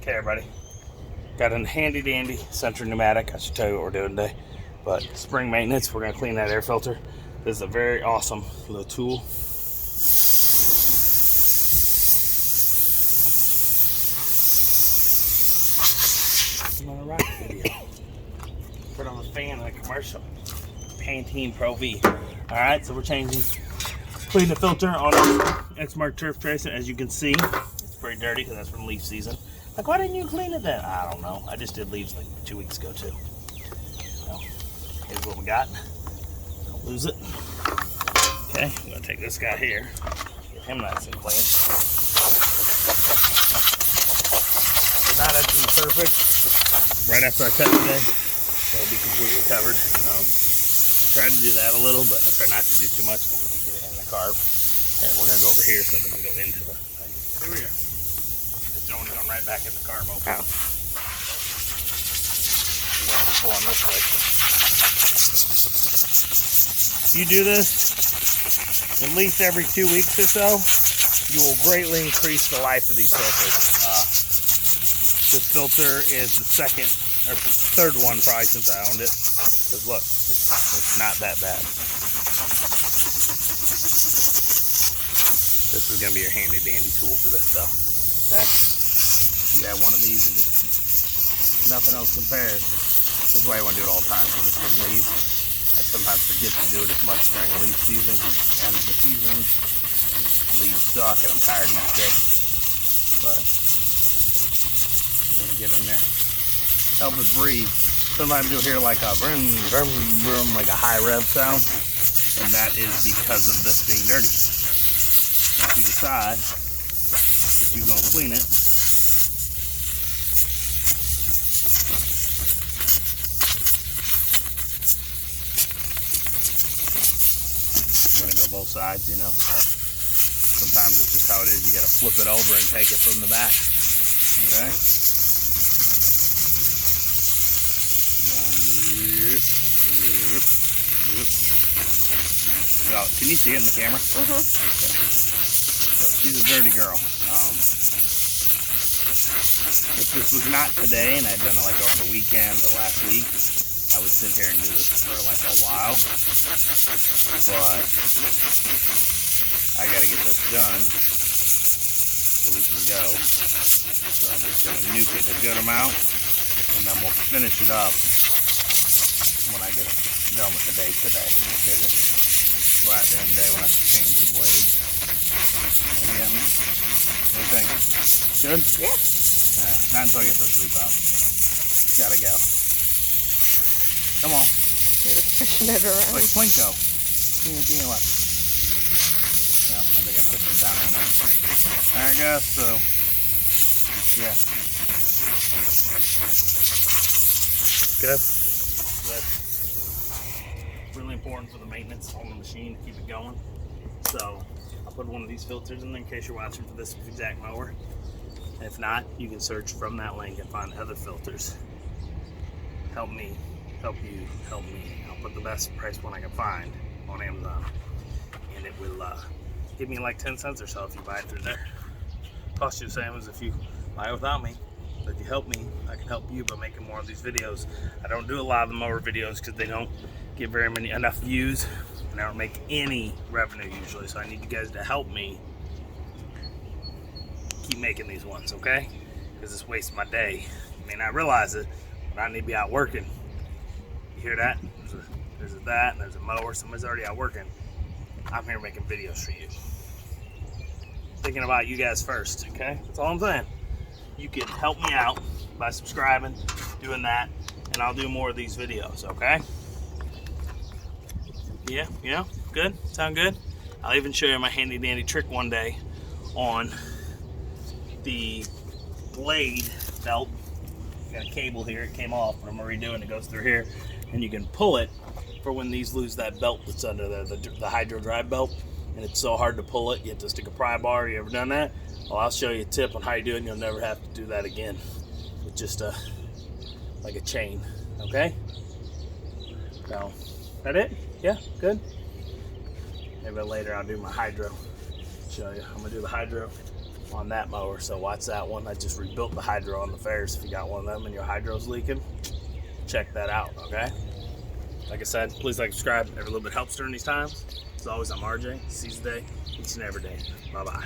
Okay, everybody. Got a handy dandy Central pneumatic. I should tell you what we're doing today. But spring maintenance, we're going to clean that air filter. This is a very awesome little tool. Another rock video. Put on the fan in a commercial. Pantene Pro V. Alright, so we're changing. Clean the filter on our exmark turf tracer. As you can see, it's pretty dirty because that's from leaf season. Like, why didn't you clean it then? I don't know. I just did leaves like 2 weeks ago too. So, here's what we got. Don't lose it. Okay, I'm gonna take this guy here. Get him nice and clean. Did not have to be perfect. Right after I cut today, it'll be completely covered. I tried to do that a little, but I try not to do too much when we can get it in the carb. And we're gonna go over here so it doesn't go into the thing. Here we are. It's only going right back in the carb open. Oh. Pulling this way. If you do this at least every 2 weeks or so, you will greatly increase the life of these filters. This filter is the second or third one probably since I owned it. Because look, it's not that bad. This is going to be your handy dandy tool for this stuff. Okay? You have one of these and just nothing else compares. This is why I want to do it all the time, because it's from leaves. I sometimes forget to do it as much during leaf season, end of the season. Leaves suck and I'm tired each day. But I'm going to get in there. Help it breathe. Sometimes you'll hear like a vroom, vroom, vroom, like a high rev sound. And that is because of this being dirty. If you decide that you're going to clean it, I'm going to go both sides, you know. Sometimes it's just how it is. You got to flip it over and take it from the back. Okay? Can you see it in the camera? Okay. So she's a dirty girl. If this was not today and I'd done it like over the weekend or last week, I would sit here and do this for like a while. But I gotta get this done so we can go. So I'm just gonna nuke it a good amount and then we'll finish it up when I get done with the day today. Right at the end of the day when I change the blade. Again, what do you think? Good? Yeah. Not until I get this loop out. Gotta go. Come on. Pushing it around. Like Plinko. Yeah, I think I pushed it down in there. Alright guys, so yeah. Good. Good. Really important for the maintenance on the machine to keep it going. So I'll put one of these filters in there in case you're watching for this exact mower. If not, you can search from that link and find other filters. Help me, help you, help me. I'll put the best price one I can find on Amazon. And it will give me like 10 cents or so if you buy it through there. Cost you the same as if you buy it without me. But if you help me, I can help you by making more of these videos. I don't do a lot of the mower videos because they don't get enough views and I don't make any revenue usually, so I need you guys to help me keep making these ones, okay? Because it's wasting my day. You may not realize it, but I need to be out working. You hear that? There's that and there's a mower. Somebody's already out working. I'm here making videos for you. Thinking about you guys first, okay? That's all I'm saying. You can help me out by subscribing, doing that, and I'll do more of these videos, okay? Yeah, good? Sound good? I'll even show you my handy dandy trick one day on the blade belt. Got a cable here, it came off, but I'm gonna redo it and it goes through here. And you can pull it for when these lose that belt that's under there, the hydro drive belt. And it's so hard to pull it, you have to stick a pry bar. You ever done that? Well, I'll show you a tip on how you do it and you'll never have to do that again. With just like a chain, okay? So, that it? Yeah, good? Maybe later I'll do my hydro. Show you. I'm gonna do the hydro on that mower, so watch that one. I just rebuilt the hydro on the Fairs. If you got one of them and your hydro's leaking, check that out, okay? Like I said, please like, subscribe. Every little bit helps during these times. As always, I'm RJ. Seize the day, each and every day. Bye-bye.